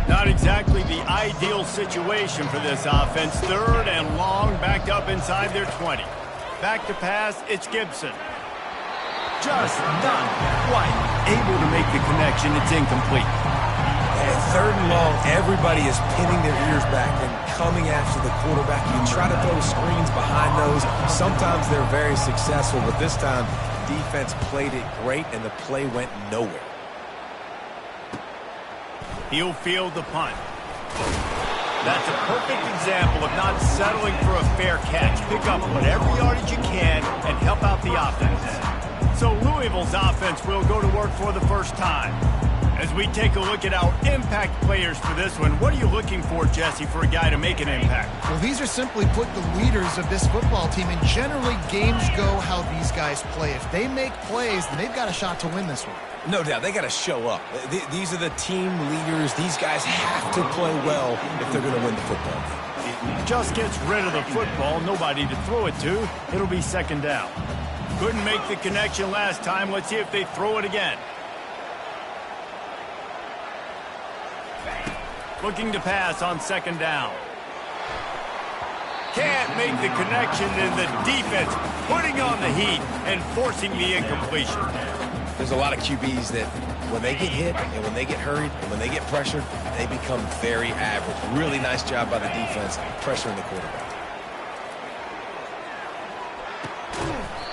Not exactly the ideal situation for this offense. 3rd and long, backed up inside their 20. Back to pass, it's Gibson. Just not quite able to make the connection. It's incomplete. And 3rd and long, everybody is pinning their ears back and coming after the quarterback. You try to throw screens behind those. Sometimes they're very successful, but this time, defense played it great, and the play went nowhere. He'll field the punt. That's a perfect example of not settling for a fair catch. Pick up whatever yardage you can and help out the offense. So Louisville's offense will go to work for the first time. As we take a look at our impact players for this one, what are you looking for, Jesse, for a guy to make an impact? Well, these are simply put the leaders of this football team, and generally games go how these guys play. If they make plays, then they've got a shot to win this one. No doubt, they got to show up. These are the team leaders. These guys have to play well if they're going to win the football game. Just gets rid of the football, nobody to throw it to. It'll be 2nd down. Couldn't make the connection last time. Let's see if they throw it again. Looking to pass on 2nd down. Can't make the connection, and the defense putting on the heat and forcing the incompletion. There's a lot of QBs that when they get hit and when they get hurried and when they get pressured, they become very average. Really nice job by the defense pressuring the quarterback.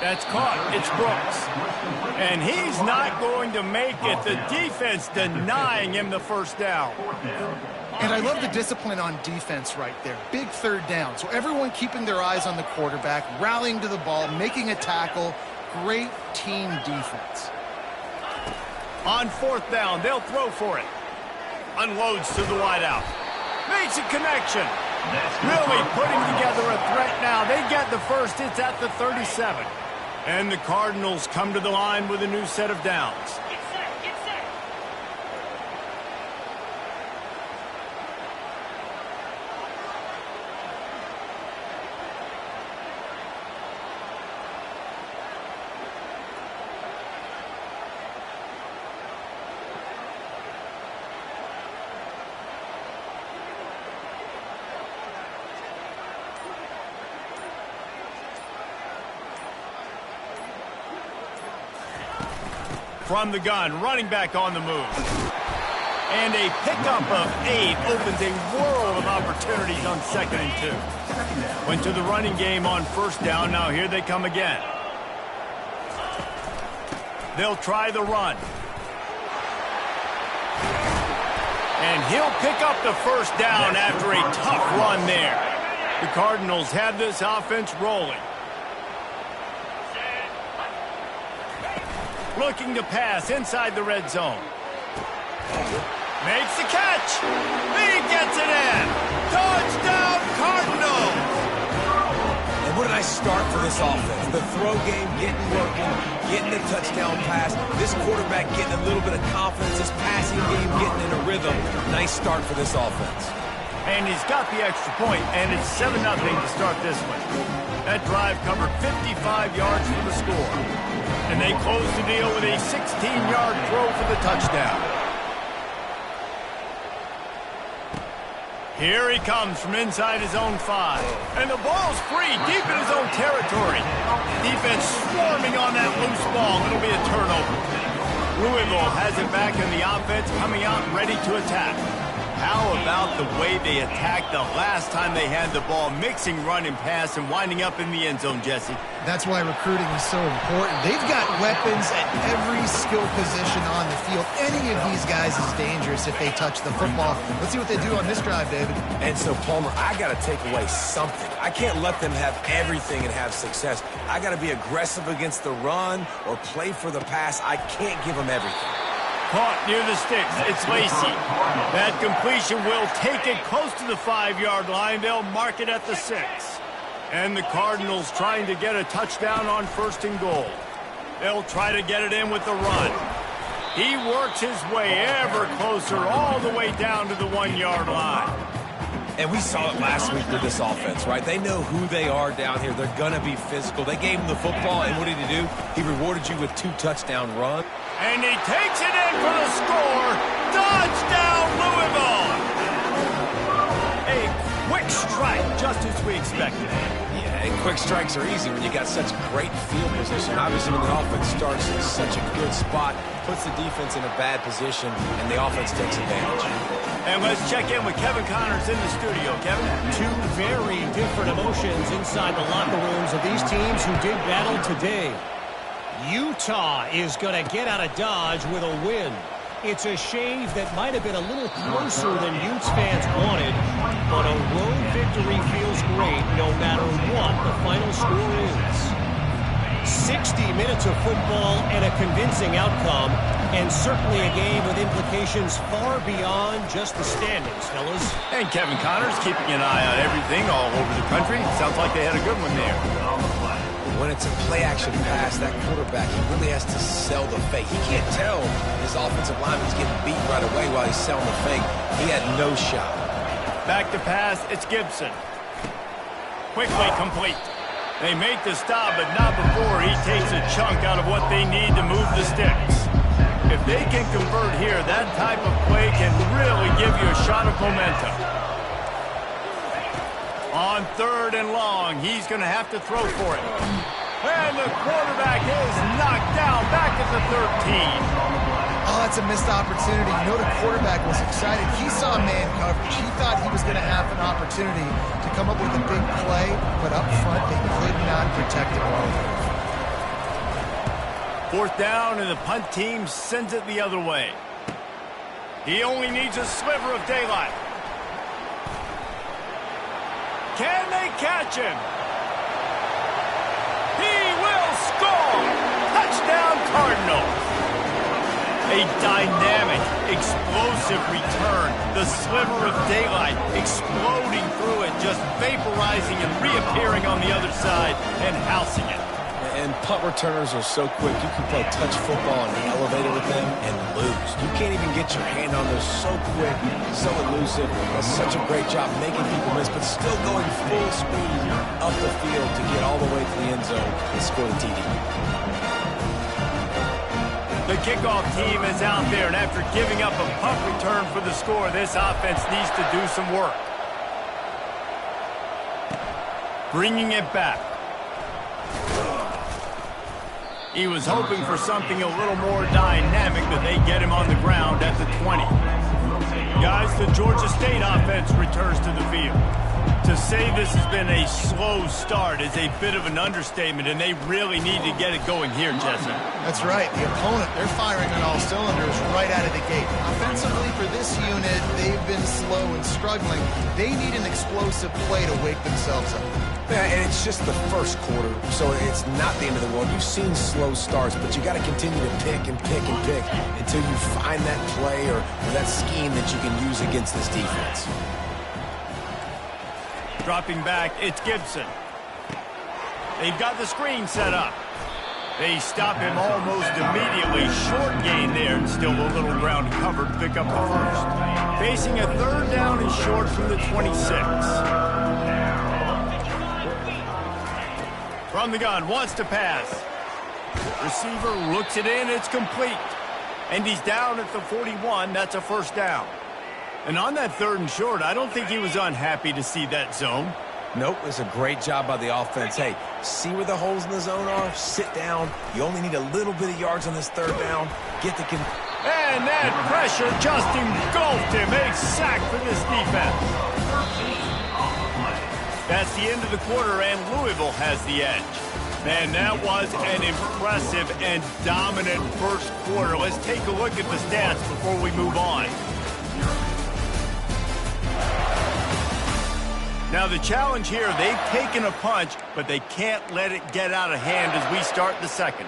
That's caught. It's Brooks. And he's not going to make it. The defense denying him the 1st down. And I love the discipline on defense right there. Big 3rd down. So everyone keeping their eyes on the quarterback, rallying to the ball, making a tackle. Great team defense. On 4th down, they'll throw for it. Unloads to the wideout. Makes a connection. Really putting together a threat now. They get the first. It's at the 37. And the Cardinals come to the line with a new set of downs. From the gun, running back on the move. And a pickup of 8 opens a world of opportunities on 2nd and 2. Went to the running game on 1st down. Now here they come again. They'll try the run. And he'll pick up the 1st down after a tough run there. The Cardinals have this offense rolling. Looking to pass inside the red zone. Makes the catch. He gets it in. Touchdown, Cardinals. And what a nice start for this offense. The throw game getting working, getting the touchdown pass. This quarterback getting a little bit of confidence. This passing game getting in a rhythm. Nice start for this offense. And he's got the extra point, and it's 7-0 to start this one. That drive covered 55 yards for the score. And they close the deal with a 16-yard throw for the touchdown. Here he comes from inside his own 5. And the ball's free deep in his own territory. Defense swarming on that loose ball. It'll be a turnover. Louisville has it back in the offense, coming out ready to attack. How about the way they attacked the last time they had the ball, mixing run and pass and winding up in the end zone, Jesse? That's why recruiting is so important. They've got weapons at every skill position on the field. Any of these guys is dangerous if they touch the football. Let's see what they do on this drive, David. And so, Palmer, I got to take away something. I can't let them have everything and have success. I got to be aggressive against the run or play for the pass. I can't give them everything. Caught near the sticks. It's Lacey. That completion will take it close to the 5-yard line. They'll mark it at the 6. And the Cardinals trying to get a touchdown on 1st and goal. They'll try to get it in with the run. He works his way ever closer all the way down to the 1-yard line. And we saw it last week with this offense, right? They know who they are down here. They're going to be physical. They gave him the football, and what did he do? He rewarded you with 2 touchdown runs. And he takes it in for the score. Touchdown, Louisville! A quick strike, just as we expected. Yeah, and quick strikes are easy when you got such great field position. Obviously, when the offense starts in such a good spot, puts the defense in a bad position, and the offense takes advantage. And let's check in with Kevin Connors in the studio. Kevin? 2 very different emotions inside the locker rooms of these teams who did battle today. Utah is going to get out of Dodge with a win. It's a shave that might have been a little closer than Utes fans wanted, but a road victory feels great no matter what the final score is. 60 minutes of football and a convincing outcome, and certainly a game with implications far beyond just the standings, fellas. And Kevin Connors keeping an eye on everything all over the country. Sounds like they had a good one there. When it's a play-action pass, that quarterback, he really has to sell the fake. He can't tell his offensive lineman's getting beat right away while he's selling the fake. He had no shot. Back to pass, it's Gibson. Quickly complete. They make the stop, but not before he takes a chunk out of what they need to move the sticks. If they can convert here, that type of play can really give you a shot of momentum. On 3rd and long, he's going to have to throw for it. And the quarterback is knocked down back at the 13. Oh, that's a missed opportunity. You know the quarterback was excited. He saw man coverage. He thought he was going to have an opportunity to come up with a big play, but up front they could not protect him well. 4th down, and the punt team sends it the other way. He only needs a sliver of daylight. Can they catch him? He will score! Touchdown, Cardinals! A dynamic, explosive return. The sliver of daylight exploding through it, just vaporizing and reappearing on the other side and housing it. And punt returners are so quick. You can play touch football on the elevator with them and lose. You can't even get your hand on those. So quick, so elusive. Does such a great job making people miss, but still going full speed up the field to get all the way to the end zone and score the TD. The kickoff team is out there, and after giving up a punt return for the score, this offense needs to do some work. Bringing it back. He was hoping for something a little more dynamic, but they get him on the ground at the 20. Guys, the Georgia State offense returns to the field. To say this has been a slow start is a bit of an understatement, and they really need to get it going here, Jesse. That's right. The opponent, they're firing on all cylinders right out of the gate. Offensively, for this unit, they've been slow and struggling. They need an explosive play to wake themselves up. Yeah, and it's just the first quarter, so it's not the end of the world. You've seen slow starts, but you got to continue to pick and pick and pick until you find that play or that scheme that you can use against this defense. Dropping back, it's Gibson. They've got the screen set up. They stop him almost immediately. Short gain there, and still a little ground covered to pick up the first. Facing a 3rd down and short from the 26. From the gun, wants to pass. Receiver looks it in, it's complete. And he's down at the 41, that's a 1st down. And on that 3rd and short, I don't think he was unhappy to see that zone. Nope, it's a great job by the offense. Hey, see where the holes in the zone are? Sit down. You only need a little bit of yards on this 3rd down. Get the... And that pressure just engulfed him. A sack for this defense. That's the end of the quarter, and Louisville has the edge. Man, that was an impressive and dominant first quarter. Let's take a look at the stats before we move on. Now, the challenge here, they've taken a punch, but they can't let it get out of hand as we start the second.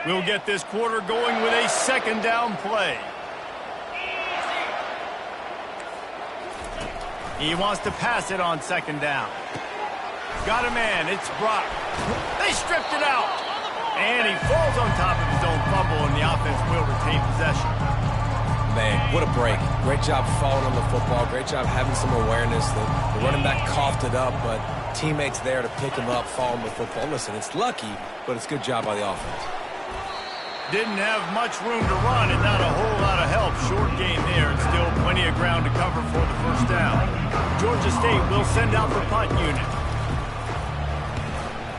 We'll get this quarter going with a 2nd down play. He wants to pass it on 2nd down. Got a man, it's Brock. They stripped it out. And he falls on top of his own fumble, and the offense will retain possession. Man, what a break. Great job falling on the football. Great job having some awareness. The running back coughed it up, but teammates there to pick him up, fall on the football. Listen, it's lucky, but it's good job by the offense. Didn't have much room to run and not a whole lot of help. Short game there and still plenty of ground to cover for the first down. Georgia State will send out the punt unit.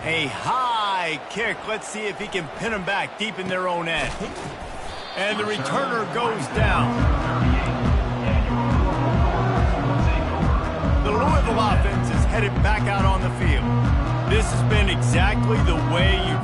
A high kick. Let's see if he can pin them back deep in their own end. And the returner goes down. The Louisville offense is headed back out on the field. This has been exactly the way you've...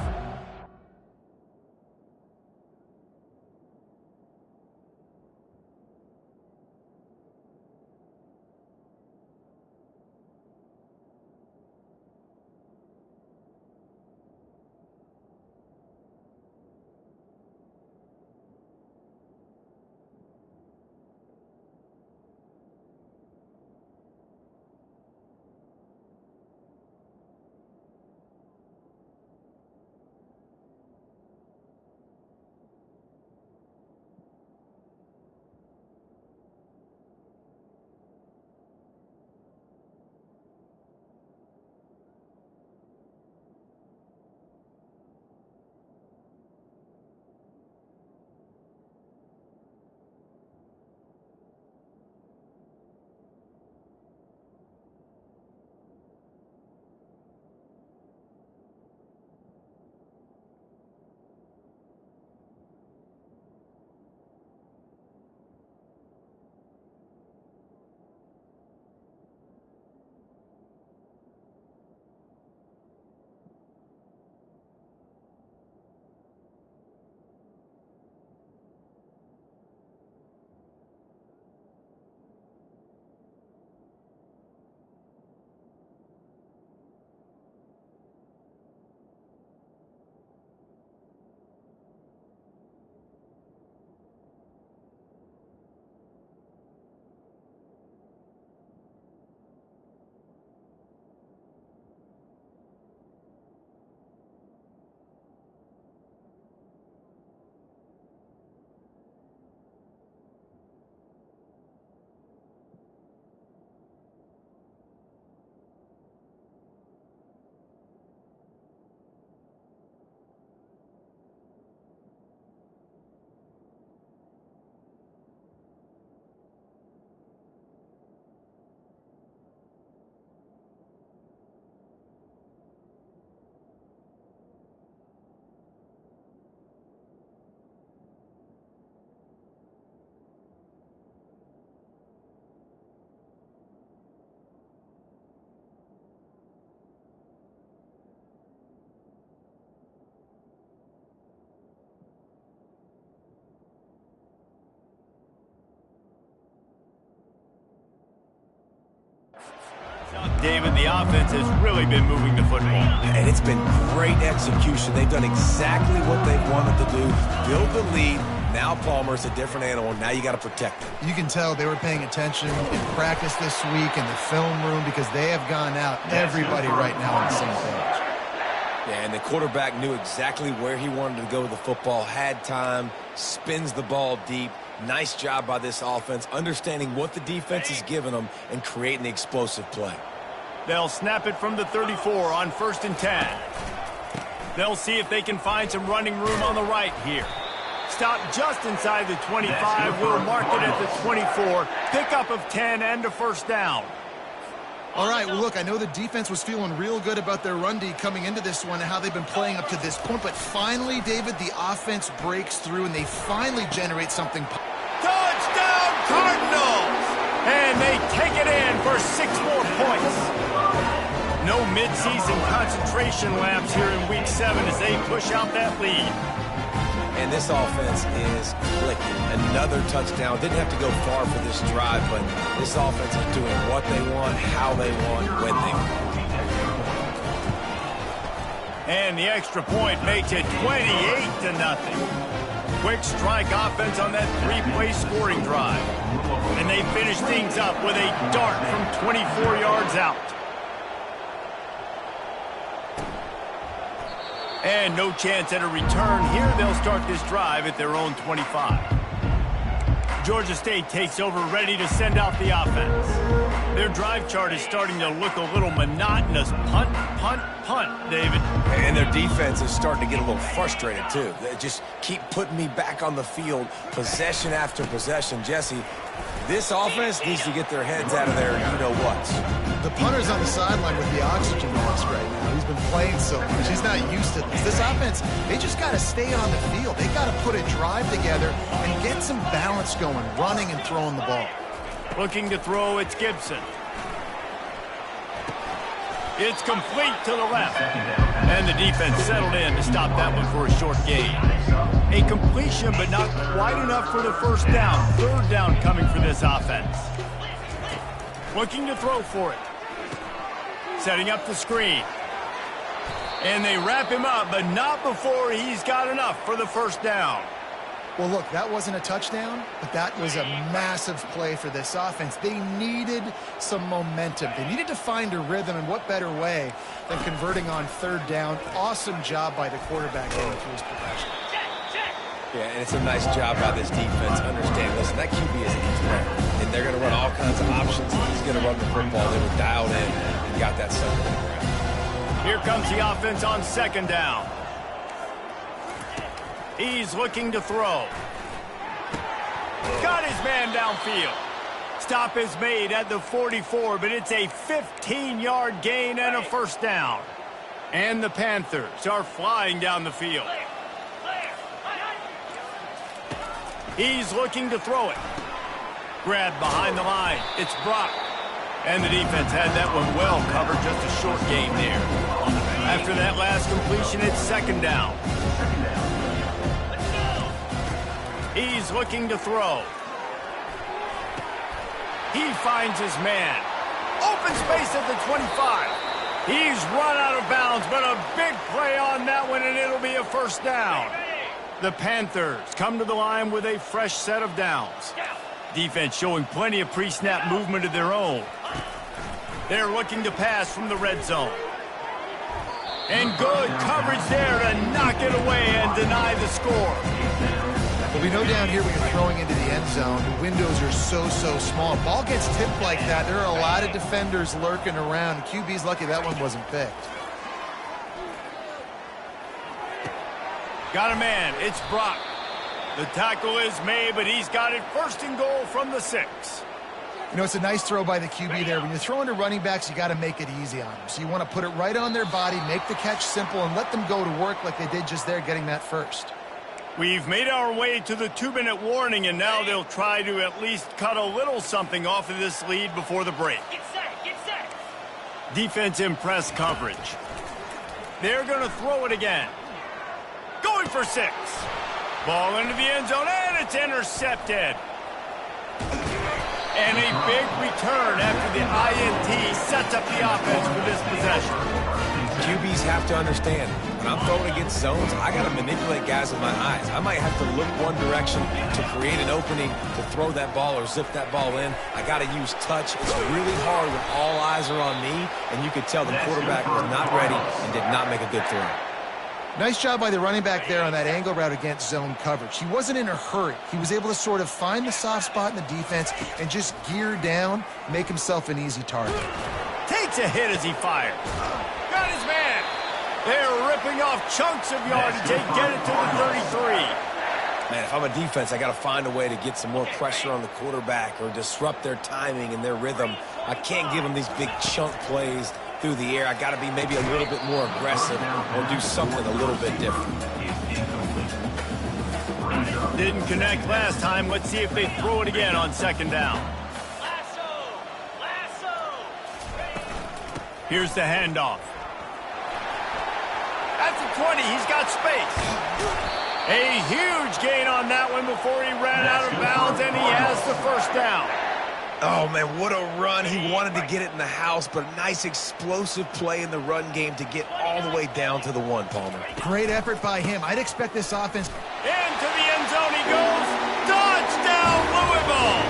David, the offense has really been moving the football. And it's been great execution. They've done exactly what they've wanted to do. Build the lead. Now Palmer's a different animal. Now you got to protect him. You can tell they were paying attention in practice this week in the film room because they have gone out, everybody right now on the same page. Yeah, and the quarterback knew exactly where he wanted to go with the football, had time, spins the ball deep. Nice job by this offense, understanding what the defense is giving them and creating the explosive play. They'll snap it from the 34 on 1st and 10. They'll see if they can find some running room on the right here. Stop just inside the 25. We'll mark it at the 24. Pickup of 10 and a first down. All right, well, look, I know the defense was feeling real good about their run D coming into this one and how they've been playing up to this point, but finally, David, the offense breaks through and they finally generate something. Touchdown, Cardinals! And they take it in for 6 more points. No midseason concentration laps here in Week 7 as they push out that lead. And this offense is clicking. Another touchdown. Didn't have to go far for this drive, but this offense is doing what they want, how they want, when they want. And the extra point makes it 28-0. Quick strike offense on that 3-play scoring drive. And they finish things up with a dart from 24 yards out. And no chance at a return here. They'll start this drive at their own 25. Georgia State takes over, ready to send out the offense. Their drive chart is starting to look a little monotonous. Punt, punt, punt, David. And their defense is starting to get a little frustrated, too. They just keep putting me back on the field, possession after possession. Jesse, this offense needs to get their heads out of their you-know-whats. The punter's on the sideline with the oxygen mask right now. He's been playing so much. He's not used to this. This offense, they just got to stay on the field. They got to put a drive together and get some balance going, running and throwing the ball. Looking to throw, it's Gibson. It's complete to the left. And the defense settled in to stop that one for a short gain. A completion, but not quite enough for the first down. Third down coming for this offense. Looking to throw for it. Setting up the screen. And they wrap him up, but not before he's got enough for the first down. Well, look, that wasn't a touchdown, but that was a massive play for this offense. They needed some momentum. They needed to find a rhythm, and what better way than converting on third down. Awesome job by the quarterback going through his progression. Yeah, and it's a nice job by this defense. Understand, listen, that QB is a threat, and they're going to run all kinds of options. He's going to run the football. They were dialed in and got that second down. Here comes the offense on second down. He's looking to throw. Got his man downfield. Stop is made at the 44, but it's a 15-yard gain and a first down. And the Panthers are flying down the field. He's looking to throw it. Grabbed behind the line. It's Brock. And the defense had that one well covered, just a short gain there. After that last completion, it's second down. He's looking to throw. He finds his man. Open space at the 25. He's run out of bounds, but a big play on that one, and it'll be a first down. The Panthers come to the line with a fresh set of downs. Defense showing plenty of pre-snap movement of their own. They're looking to pass from the red zone. And good coverage there to knock it away and deny the score. Well, we know down here when you're throwing into the end zone, the windows are so small. Ball gets tipped like that, there are a lot of defenders lurking around. QB's lucky that one wasn't picked. Got a man. It's Brock. The tackle is made, but he's got it first and goal from the 6. You know, it's a nice throw by the QB there. When you're throwing to running backs, you got to make it easy on them. So you want to put it right on their body, make the catch simple, and let them go to work like they did just there, getting that first. We've made our way to the 2-minute warning, and now they'll try to at least cut a little something off of this lead before the break. Get set. Defense in press coverage. They're going to throw it again. Going for 6. Ball into the end zone, and it's intercepted. And a big return after the INT sets up the offense for this possession. QBs have to understand, when I'm throwing against zones, I got to manipulate guys with my eyes. I might have to look one direction to create an opening to throw that ball or zip that ball in. I got to use touch. It's really hard when all eyes are on me, and you could tell the quarterback was not ready and did not make a good throw. Nice job by the running back there on that angle route against zone coverage. He wasn't in a hurry. He was able to sort of find the soft spot in the defense and just gear down, make himself an easy target. Takes a hit as he fires. Got his man. They're ripping off chunks of yardage. They get it to the 33. Man, if I'm a defense, I got to find a way to get some more pressure on the quarterback or disrupt their timing and their rhythm. I can't give them these big chunk plays through the air. I got to be maybe a little bit more aggressive or do something a little bit different. Didn't connect last time. Let's see if they throw it again on second down. Lasso. Here's the handoff. At the 20, he's got space. A huge gain on that one before he ran out of bounds, and he has the first down. Oh, man, what a run. He wanted to get it in the house, but a nice explosive play in the run game to get all the way down to the 1, Palmer. Great effort by him. I'd expect this offense. Into the end zone he goes. Touchdown, Louisville!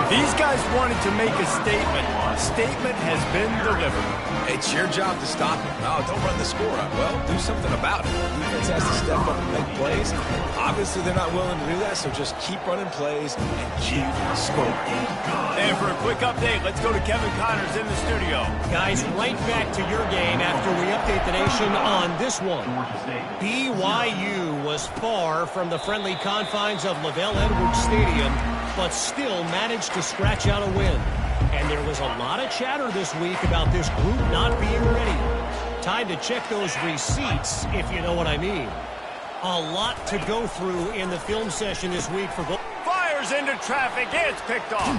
If these guys wanted to make a statement, statement has been delivered. It's your job to stop him. No, don't run the score up. Well, do something about it. Defense has to step up and make plays. Obviously, they're not willing to do that, so just keep running plays and keep scoring. And for a quick update, let's go to Kevin Connors in the studio. Guys, right back to your game after we update the nation on this one. BYU was far from the friendly confines of LaVell Edwards Stadium, but still managed to scratch out a win. And there was a lot of chatter this week about this group not being ready. Time to check those receipts, if you know what I mean. A lot to go through in the film session this week for both. Fires into traffic. It's picked off.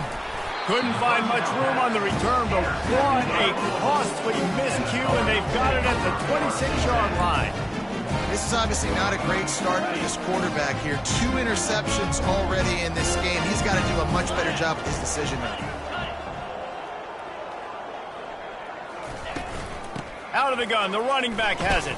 Couldn't find much room on the return, but what a costly miscue, and they've got it at the 26-yard line. This is obviously not a great start for this quarterback here. 2 interceptions already in this game. He's got to do a much better job with his decision-making. Out of the gun, the running back has it.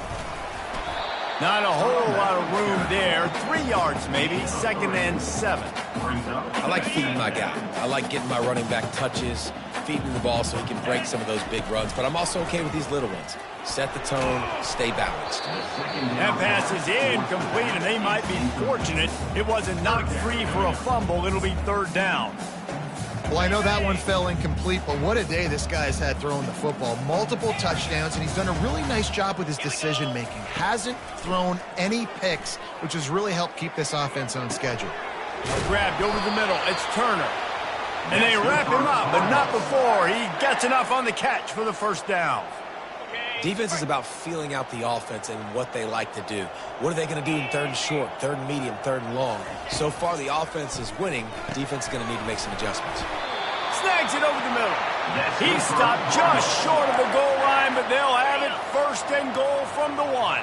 Not a whole lot of room there. 3 yards maybe, 2nd and 7. I like feeding my guy. I like getting my running back touches, feeding the ball so he can break some of those big runs. But I'm also okay with these little ones. Set the tone, stay balanced. That pass is incomplete, and they might be fortunate it wasn't knocked free for a fumble. It'll be 3rd down. Well, I know that one fell incomplete, but what a day this guy's had throwing the football. Multiple touchdowns, and he's done a really nice job with his decision-making. Hasn't thrown any picks, which has really helped keep this offense on schedule. Grabbed over the middle. It's Turner. And they wrap him up, but not before he gets enough on the catch for the 1st down. Defense is about feeling out the offense and what they like to do. What are they going to do in 3rd and short, 3rd and medium, 3rd and long? So far, the offense is winning. Defense is going to need to make some adjustments. Snags it over the middle. He stopped just short of the goal line, but they'll have it 1st and goal from the 1.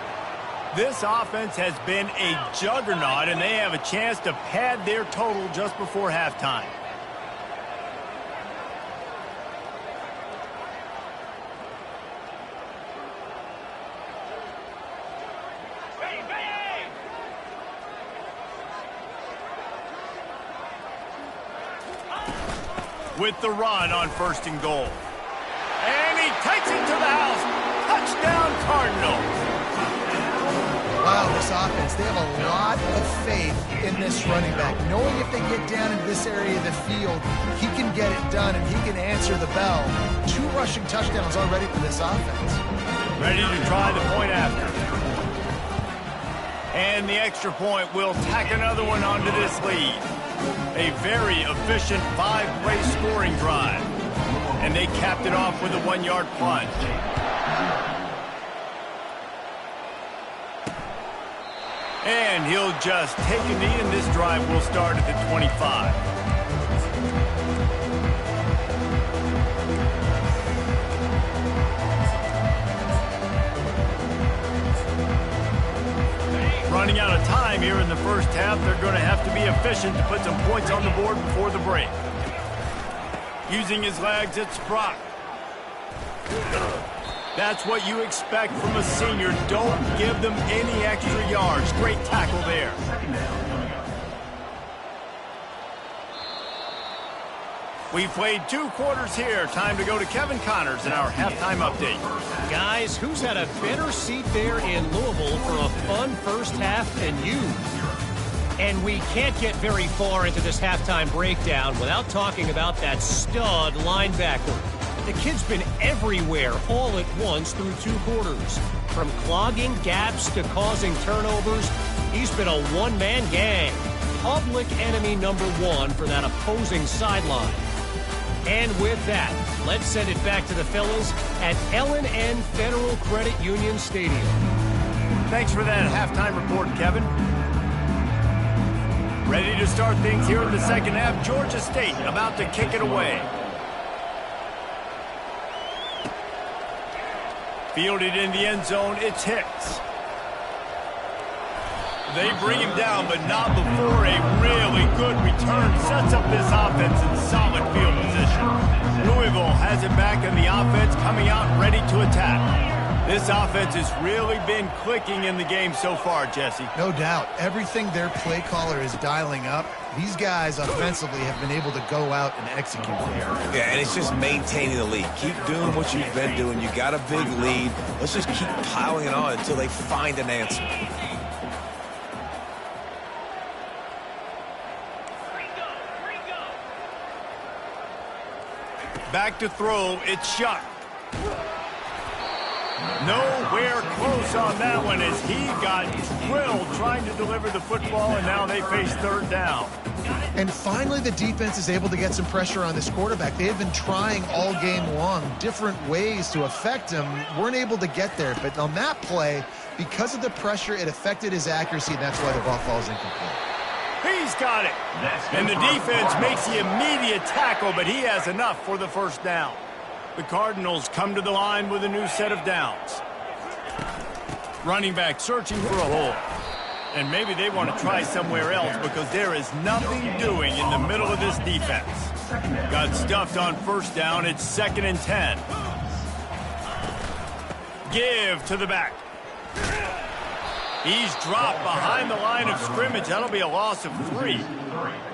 This offense has been a juggernaut, and they have a chance to pad their total just before halftime. With the run on 1st and goal. And he takes it to the house. Touchdown, Cardinals. Wow, this offense, they have a lot of faith in this running back. Knowing if they get down into this area of the field, he can get it done and he can answer the bell. 2 rushing touchdowns already for this offense. Ready to try the point after. And the extra point will tack another one onto this lead. A very efficient 5-play scoring drive. And they capped it off with a 1-yard plunge. And he'll just take a knee, and this drive will start at the 25. Running out of time here in the 1st half. They're going to have to be efficient to put some points on the board before the break. Using his legs, it's Brock. That's what you expect from a senior. Don't give them any extra yards. Great tackle there. We've played 2 quarters here. Time to go to Kevin Connors in our halftime update. Guys, who's had a better seat there in Louisville for a fun 1st half than you? And we can't get very far into this halftime breakdown without talking about that stud linebacker. The kid's been everywhere all at once through 2 quarters. From clogging gaps to causing turnovers, he's been a one-man gang. Public enemy number 1 for that opposing sideline. And with that, let's send it back to the fellas at L&N Federal Credit Union Stadium. Thanks for that halftime report, Kevin. Ready to start things here in the 2nd half. Georgia State about to kick it away. Fielded in the end zone, it's Hicks. They bring him down, but not before a really good return. Sets up this offense in solid field position. Louisville has it back, and the offense coming out ready to attack. This offense has really been clicking in the game so far, Jesse. No doubt. Everything their play caller is dialing up, these guys offensively have been able to go out and execute there. Yeah, and it's just maintaining the lead. Keep doing what you've been doing. You got a big lead. Let's just keep piling it on until they find an answer. Back to throw. It's shot. Nowhere close on that one as he got drilled trying to deliver the football, and now they face third down. And finally, the defense is able to get some pressure on this quarterback. They have been trying all game long different ways to affect him. Weren't able to get there. But on that play, because of the pressure, it affected his accuracy, and that's why the ball falls incomplete. He's got it. And the defense makes the immediate tackle, but he has enough for the first down. The Cardinals come to the line with a new set of downs. Running back searching for a hole. And maybe they want to try somewhere else because there is nothing doing in the middle of this defense. Got stuffed on first down. It's 2nd and 10. Give to the back. He's dropped behind the line of scrimmage. That'll be a loss of 3.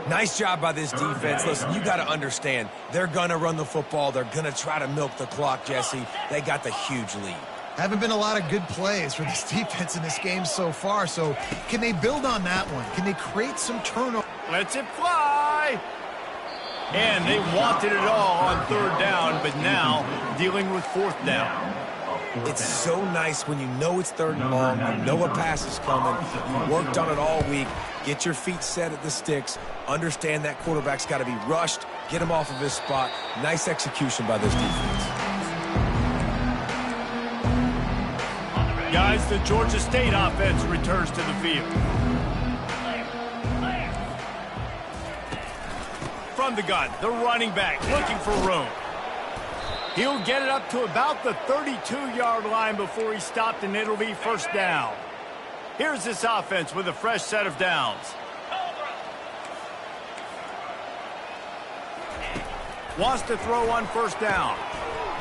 Nice job by this defense. Listen, you got to understand, they're going to run the football. They're going to try to milk the clock, Jesse. They got the huge lead. Haven't been a lot of good plays for this defense in this game so far. So can they build on that one? Can they create some turnover? Lets it fly. And they wanted it all on third down, but now dealing with fourth down. It's so nice when you know it's third and long, you know a pass is coming, you worked on it all week, get your feet set at the sticks, understand that quarterback's got to be rushed, get him off of his spot. Nice execution by this defense. Guys, the Georgia State offense returns to the field. From the gun, the running back looking for room. He'll get it up to about the 32-yard line before he stopped, and it'll be first down. Here's this offense with a fresh set of downs. Wants to throw on first down.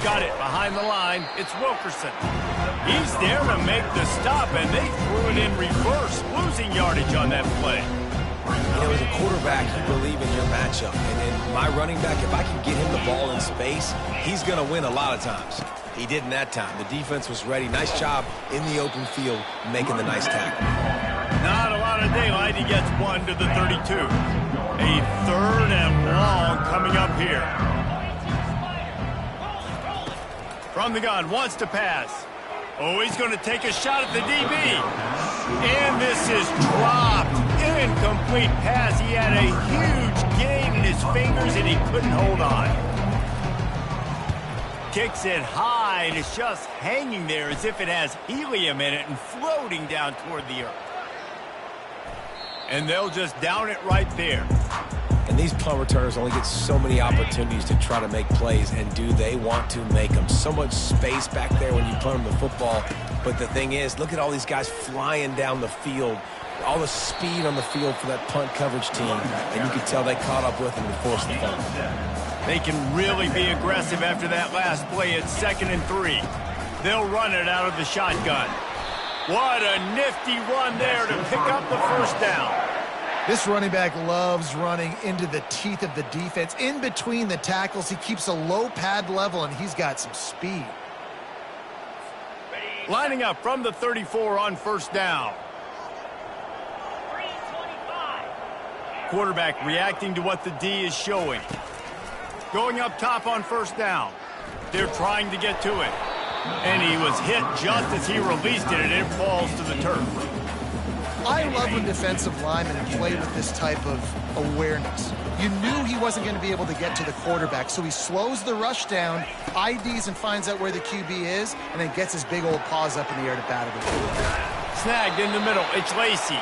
Got it behind the line. It's Wilkerson. He's there to make the stop, and they threw it in reverse, losing yardage on that play. You know, as a quarterback, you believe in your matchup. And in my running back, if I can get him the ball in space, he's going to win a lot of times. He didn't that time. The defense was ready. Nice job in the open field making the nice tackle. Not a lot of daylight. He gets one to the 32. A third and long coming up here. From the gun, wants to pass. Oh, he's going to take a shot at the DB. And this is dropped. Incomplete pass. He had a huge gain in his fingers, and he couldn't hold on. Kicks it high, and it's just hanging there as if it has helium in it and floating down toward the earth. And they'll just down it right there. And these punt returners only get so many opportunities to try to make plays, and do they want to make them? So much space back there when you punt them the football. But the thing is, look at all these guys flying down the field. All the speed on the field for that punt coverage team. And you can tell they caught up with them and forced the punt. They can really be aggressive after that last play. It's 2nd and 3. They'll run it out of the shotgun. What a nifty run there to pick up the first down. This running back loves running into the teeth of the defense. In between the tackles, he keeps a low pad level, and he's got some speed. Lining up from the 34 on first down. Quarterback reacting to what the D is showing. Going up top on first down. They're trying to get to it. And he was hit just as he released it, and it falls to the turf. I love when defensive linemen play with this type of awareness. You knew he wasn't going to be able to get to the quarterback, so he slows the rush down, IDs and finds out where the QB is, and then gets his big old paws up in the air to battle it. Snagged in the middle. It's Lacey.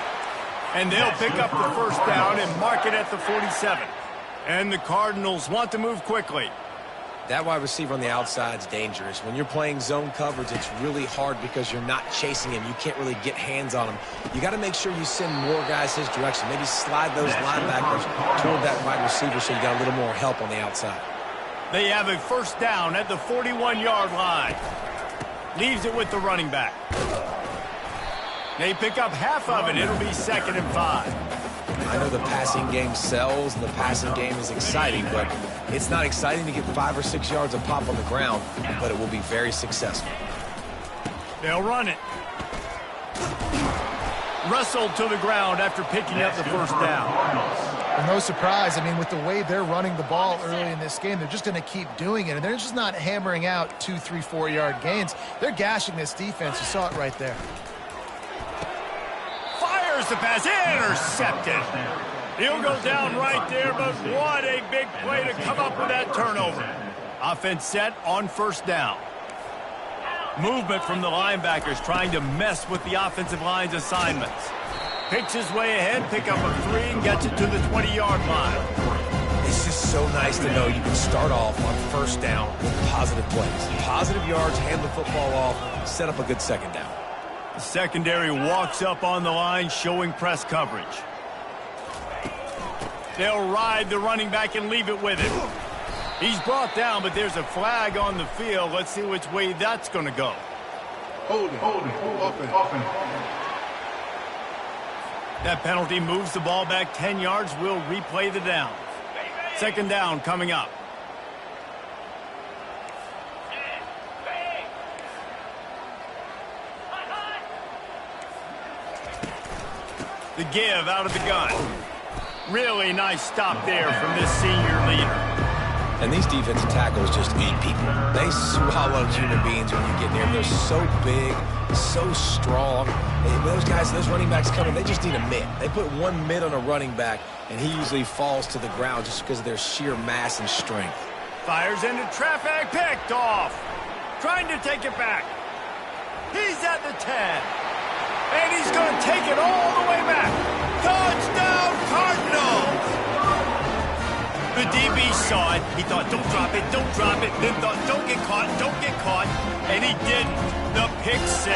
And they'll pick up the first down and mark it at the 47. And the Cardinals want to move quickly. That wide receiver on the outside is dangerous. When you're playing zone coverage, it's really hard because you're not chasing him. You can't really get hands on him. You got to make sure you send more guys his direction. Maybe slide those linebackers toward that wide receiver so you got a little more help on the outside. They have a first down at the 41-yard line. Leaves it with the running back. They pick up half of it. It'll be 2nd and 5. I know the passing game sells and the passing game is exciting, but it's not exciting to get 5 or 6 yards of pop on the ground, but it will be very successful. They'll run it. Wrestled to the ground after picking up the first down. Well, no surprise. I mean, with the way they're running the ball early in this game, they're just going to keep doing it. And they're just not hammering out 2, 3, 4-yard gains. They're gashing this defense. You saw it right there. Fires the pass. Intercepted. He'll go down right there, but what a big play to come up with that turnover. Offense set on first down. Movement from the linebackers trying to mess with the offensive line's assignments. Picks his way ahead, pick up a 3, and gets it to the 20-yard line. It's just so nice to know you can start off on first down with positive plays. Positive yards, hand the football off, set up a good second down. The secondary walks up on the line, showing press coverage. They'll ride the running back and leave it with him. He's brought down, but there's a flag on the field. Let's see which way that's going to go. Hold it. Open. That penalty moves the ball back 10 yards. We'll replay the down. 2nd down coming up. The give out of the gun. Really nice stop there from this senior leader. And these defensive tackles just eat people. They swallow human beings when you get near them. They're so big, so strong. Those guys, those running backs coming, they just need a mid. They put one mid on a running back, and he usually falls to the ground just because of their sheer mass and strength. Fires into traffic, picked off. Trying to take it back. He's at the 10. And he's going to take it all the way back. Touchdown, Cardinals! The DB saw it. He thought, don't drop it. Then thought, don't get caught. And he didn't. The pick 6.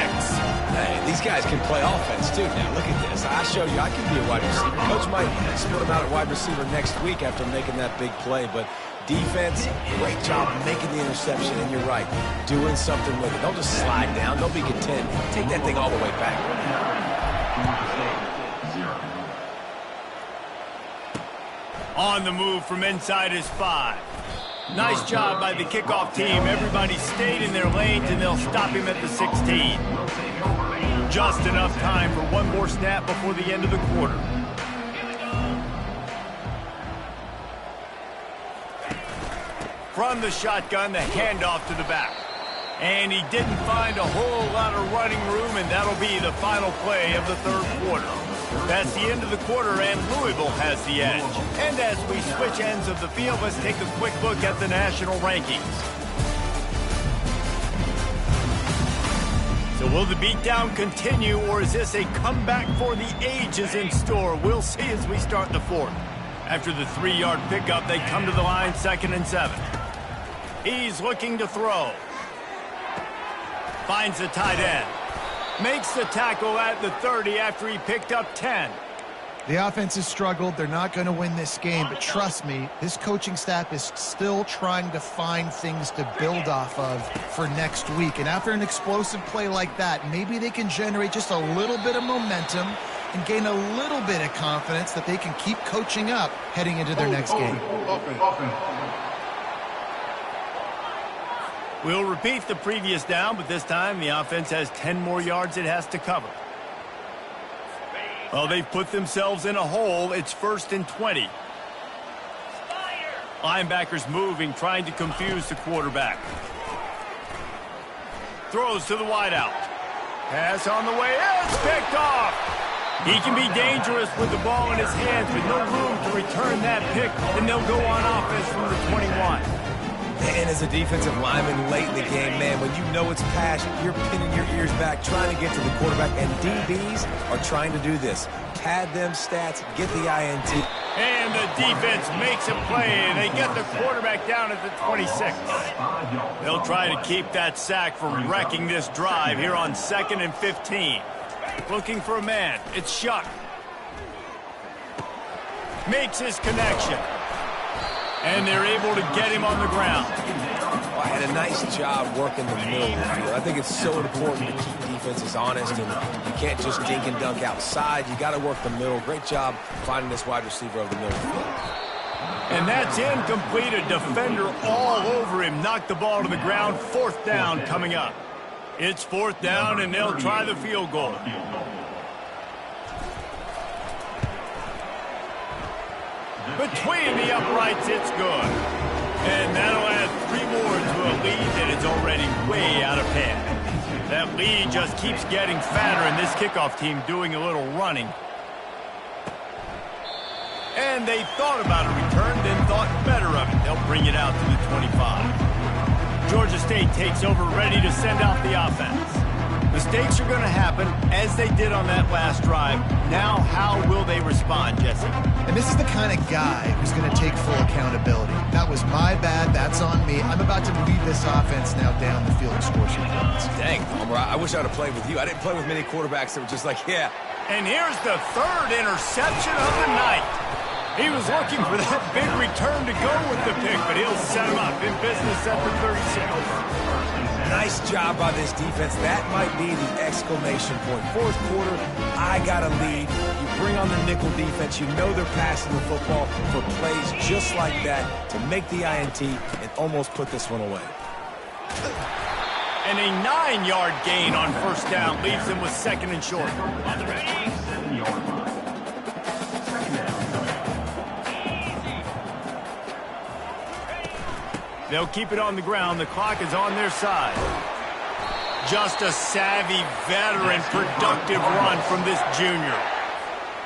Hey, these guys can play offense, too. Now, look at this. I showed you I can be a wide receiver. Coach might split him out at wide receiver next week after making that big play. But defense, great job making the interception. And you're right, doing something with it. Don't just slide down. Don't be content. Take that thing all the way back. On the move from inside his 5. Nice job by the kickoff team. Everybody stayed in their lanes, and they'll stop him at the 16. Just enough time for one more snap before the end of the quarter. From the shotgun, the handoff to the back. And he didn't find a whole lot of running room, and that'll be the final play of the 3rd quarter. That's the end of the quarter, and Louisville has the edge. And as we switch ends of the field, let's take a quick look at the national rankings. So will the beatdown continue, or is this a comeback for the ages in store? We'll see as we start the 4th. After the 3-yard pickup, they come to the line 2nd and 7. He's looking to throw. Finds the tight end. Makes the tackle at the 30 after he picked up 10. The offense has struggled. They're not going to win this game, but trust me, this coaching staff is still trying to find things to build off of for next week. And after an explosive play like that, maybe they can generate just a little bit of momentum and gain a little bit of confidence that they can keep coaching up heading into their next game. We'll repeat the previous down, but this time the offense has 10 more yards it has to cover. Well, they've put themselves in a hole. It's 1st and 20. Linebackers moving, trying to confuse the quarterback. Throws to the wideout. Pass on the way. It's picked off. He can be dangerous with the ball in his hands, with no room to return that pick, and they'll go on offense from the 21. And as a defensive lineman late in the game, man, when you know it's passion, you're pinning your ears back, trying to get to the quarterback, and DBs are trying to do this. Pad them stats, get the INT. And the defense makes a play, and they get the quarterback down at the 26. They'll try to keep that sack from wrecking this drive here on 2nd and 15. Looking for a man. It's Shuck. Makes his connection. And they're able to get him on the ground. Well, and a nice job working the middle of the field. I think it's so important to keep defenses honest, and you can't just dink and dunk outside. You got to work the middle. Great job finding this wide receiver over the middle of the field. And that's incomplete. A defender all over him. Knocked the ball to the ground. 4th down coming up. It's 4th down, and they'll try the field goal. Between the uprights, it's good. And that'll add 3 more to a lead that is already way out of hand. That lead just keeps getting fatter, and this kickoff team doing a little running. And they thought about a return, then thought better of it. They'll bring it out to the 25. Georgia State takes over, ready to send out the offense. Mistakes are going to happen, as they did on that last drive. Now, how will they respond, Jesse? And this is the kind of guy who's going to take full accountability. That was my bad. That's on me. I'm about to lead this offense now down the field and score some points. Dang, Homer, I wish I would have played with you. I didn't play with many quarterbacks that were just like, yeah. And here's the 3rd interception of the night. He was looking for that big return to go with the pick, but he'll set him up in business at the 36. Nice job by this defense. That might be the exclamation point. 4th quarter, I got a lead. You bring on the nickel defense. You know they're passing the football for plays just like that to make the INT and almost put this one away. And a 9-yard gain on 1st down leaves them with 2nd and short. They'll keep it on the ground. The clock is on their side. Just a savvy, veteran, productive run from this junior.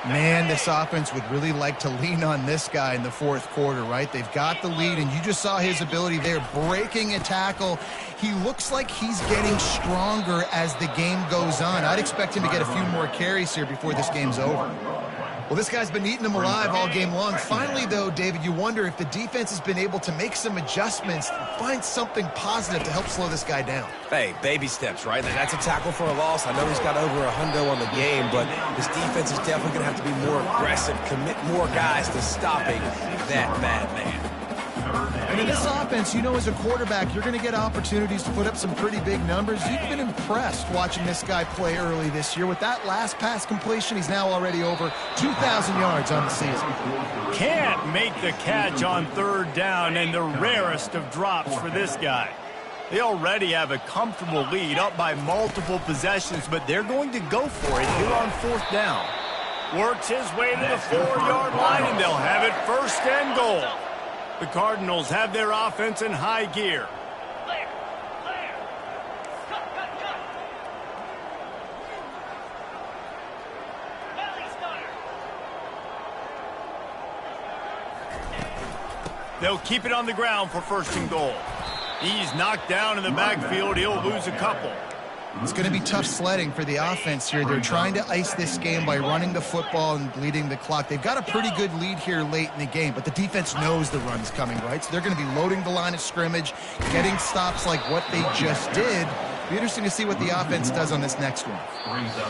Man, this offense would really like to lean on this guy in the 4th quarter, right? They've got the lead, and you just saw his ability there, breaking a tackle. He looks like he's getting stronger as the game goes on. I'd expect him to get a few more carries here before this game's over. Well, this guy's been eating them alive all game long. Finally, though, David, you wonder if the defense has been able to make some adjustments, find something positive to help slow this guy down. Hey, baby steps, right? That's a tackle for a loss. I know he's got over a hundo on the game, but this defense is definitely going to have to be more aggressive, commit more guys to stopping that bad man. And in this offense, you know, as a quarterback, you're going to get opportunities to put up some pretty big numbers. You've been impressed watching this guy play early this year. With that last pass completion, he's now already over 2,000 yards on the season. Can't make the catch on 3rd down, and the rarest of drops for this guy. They already have a comfortable lead, up by multiple possessions, but they're going to go for it here on 4th down. Works his way to the 4-yard line, and they'll have it 1st and goal. The Cardinals have their offense in high gear. They'll keep it on the ground for 1st and goal. He's knocked down in the backfield. He'll lose a couple. It's going to be tough sledding for the offense here. They're trying to ice this game by running the football and bleeding the clock. They've got a pretty good lead here late in the game, but the defense knows the run's coming, right? So they're going to be loading the line of scrimmage, getting stops like what they just did. It'll be interesting to see what the offense does on this next one.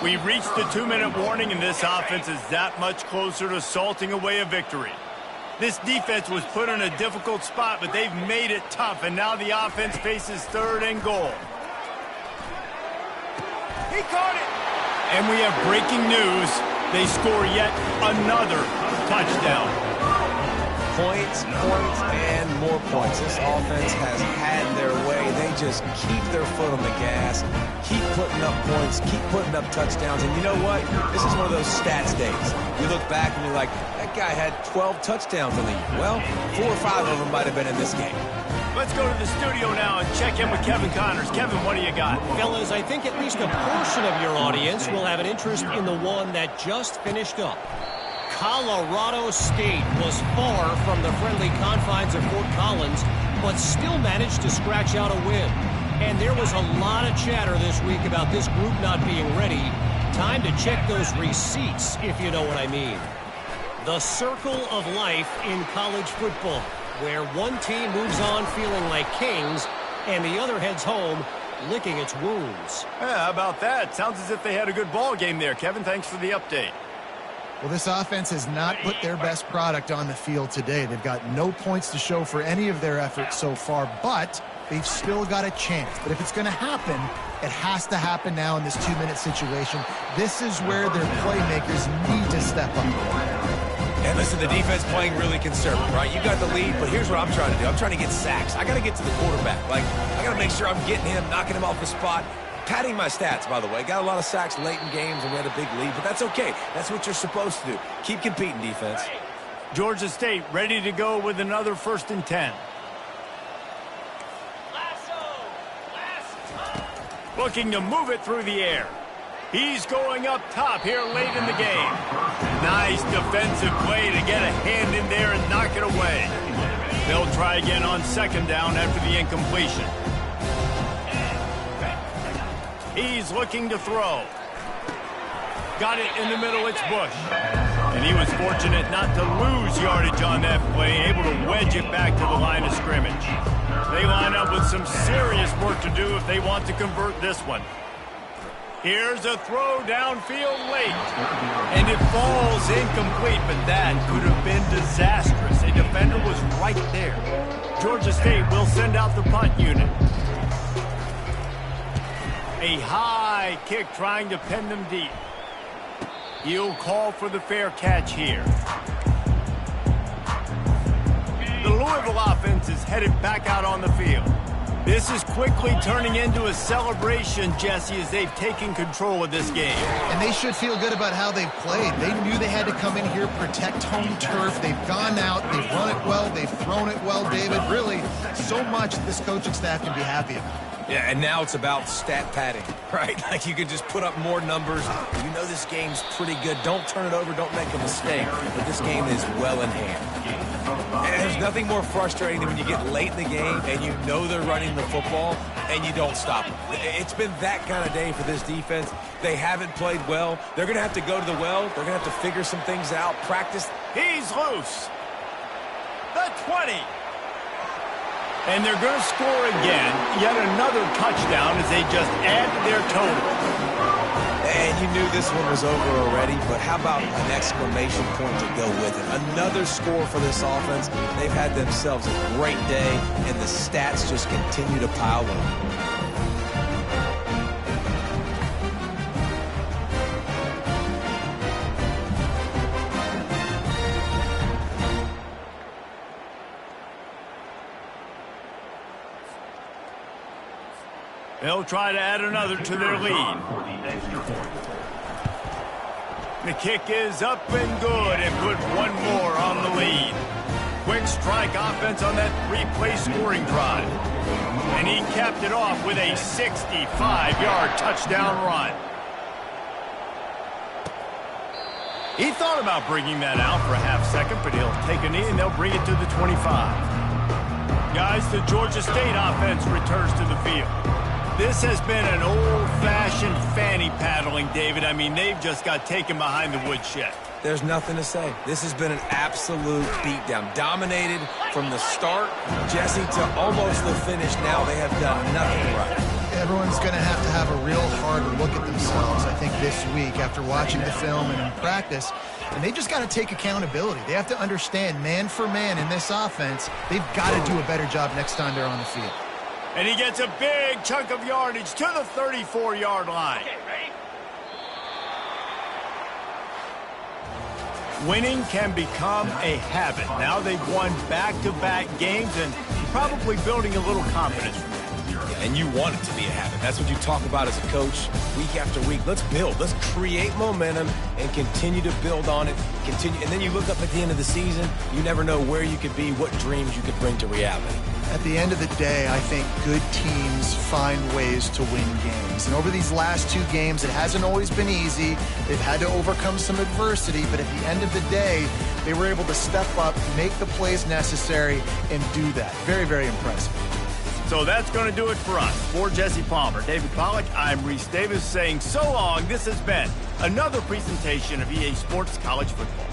We've reached the 2-minute warning, and this offense is that much closer to salting away a victory. This defense was put in a difficult spot, but they've made it tough, and now the offense faces 3rd and goal. He caught it. And we have breaking news. They score yet another touchdown. Points, and more points. This offense has had their way. They just keep their foot on the gas, keep putting up points, keep putting up touchdowns. And you know what? This is one of those stats days. You look back and you're like, that guy had 12 touchdowns in the year. Well, 4 or 5 of them might have been in this game. Let's go to the studio now and check in with Kevin Connors. Kevin, what do you got? Fellas, I think at least a portion of your audience will have an interest in the one that just finished up. Colorado State was far from the friendly confines of Fort Collins, but still managed to scratch out a win. And there was a lot of chatter this week about this group not being ready. Time to check those receipts, if you know what I mean. The circle of life in college football, where one team moves on feeling like kings and the other heads home licking its wounds. Yeah, how about that? Sounds as if they had a good ball game there. Kevin, thanks for the update. Well, this offense has not put their best product on the field today. They've got no points to show for any of their efforts so far, but they've still got a chance. But if it's going to happen, it has to happen now in this 2-minute situation. This is where their playmakers need to step up. And listen, the defense playing really conservative, right? You got the lead, but here's what I'm trying to do. I'm trying to get sacks. I got to get to the quarterback. Like, I got to make sure I'm getting him, knocking him off the spot. Padding my stats, by the way. Got a lot of sacks late in games and we had a big lead, but that's okay. That's what you're supposed to do. Keep competing, defense. Georgia State ready to go with another 1st and 10. Looking to move it through the air. He's going up top here late in the game. Nice defensive play to get a hand in there and knock it away. They'll try again on 2nd down after the incompletion. He's looking to throw. Got it in the middle, it's Bush. And he was fortunate not to lose yardage on that play, able to wedge it back to the line of scrimmage. They line up with some serious work to do if they want to convert this one. Here's a throw downfield late. And it falls incomplete, but that could have been disastrous. A defender was right there. Georgia State will send out the punt unit. A high kick trying to pin them deep. He'll call for the fair catch here. The Louisville offense is headed back out on the field. This is quickly turning into a celebration, Jesse, as they've taken control of this game. And they should feel good about how they've played. They knew they had to come in here, protect home turf. They've gone out, they've run it well, they've thrown it well, David. Really, so much this coaching staff can be happy about. Yeah, and now it's about stat padding, right? Like you can just put up more numbers. You know this game's pretty good. Don't turn it over. Don't make a mistake. But this game is well in hand. And there's nothing more frustrating than when you get late in the game and you know they're running the football and you don't stop them. It's been that kind of day for this defense. They haven't played well. They're going to have to go to the well. They're going to have to figure some things out, practice. He's loose. The 20. And they're going to score again. Yet another touchdown as they just add to their total. And you knew this one was over already, but how about an exclamation point to go with it? Another score for this offense. They've had themselves a great day, and the stats just continue to pile on. They'll try to add another to their lead. The kick is up and good and put one more on the lead. Quick strike offense on that 3-play scoring drive. And he capped it off with a 65-yard touchdown run. He thought about bringing that out for a half second, but he'll take a knee and they'll bring it to the 25. Guys, the Georgia State offense returns to the field. This has been an old-fashioned fanny paddling, David. I mean, they've just got taken behind the woodshed. There's nothing to say. This has been an absolute beatdown. Dominated from the start, Jesse, to almost the finish. Now they have done nothing right. Everyone's going to have a real hard look at themselves, I think, this week after watching the film and in practice. And they just got to take accountability. They have to understand, man for man in this offense, they've got to do a better job next time they're on the field. And he gets a big chunk of yardage to the 34-yard line. Winning can become a habit. Now they've won back-to-back games and probably building a little confidence from that. And you want it to be a habit. That's what you talk about as a coach week after week. Let's build. Let's create momentum and continue to build on it. Continue, and then you look up at the end of the season, you never know where you could be, what dreams you could bring to reality. At the end of the day, I think good teams find ways to win games. And over these last 2 games, it hasn't always been easy. They've had to overcome some adversity, but at the end of the day, they were able to step up, make the plays necessary, and do that. Very, very impressive. So that's going to do it for us. For Jesse Palmer, David Pollack, I'm Reese Davis saying so long. This has been another presentation of EA Sports College Football.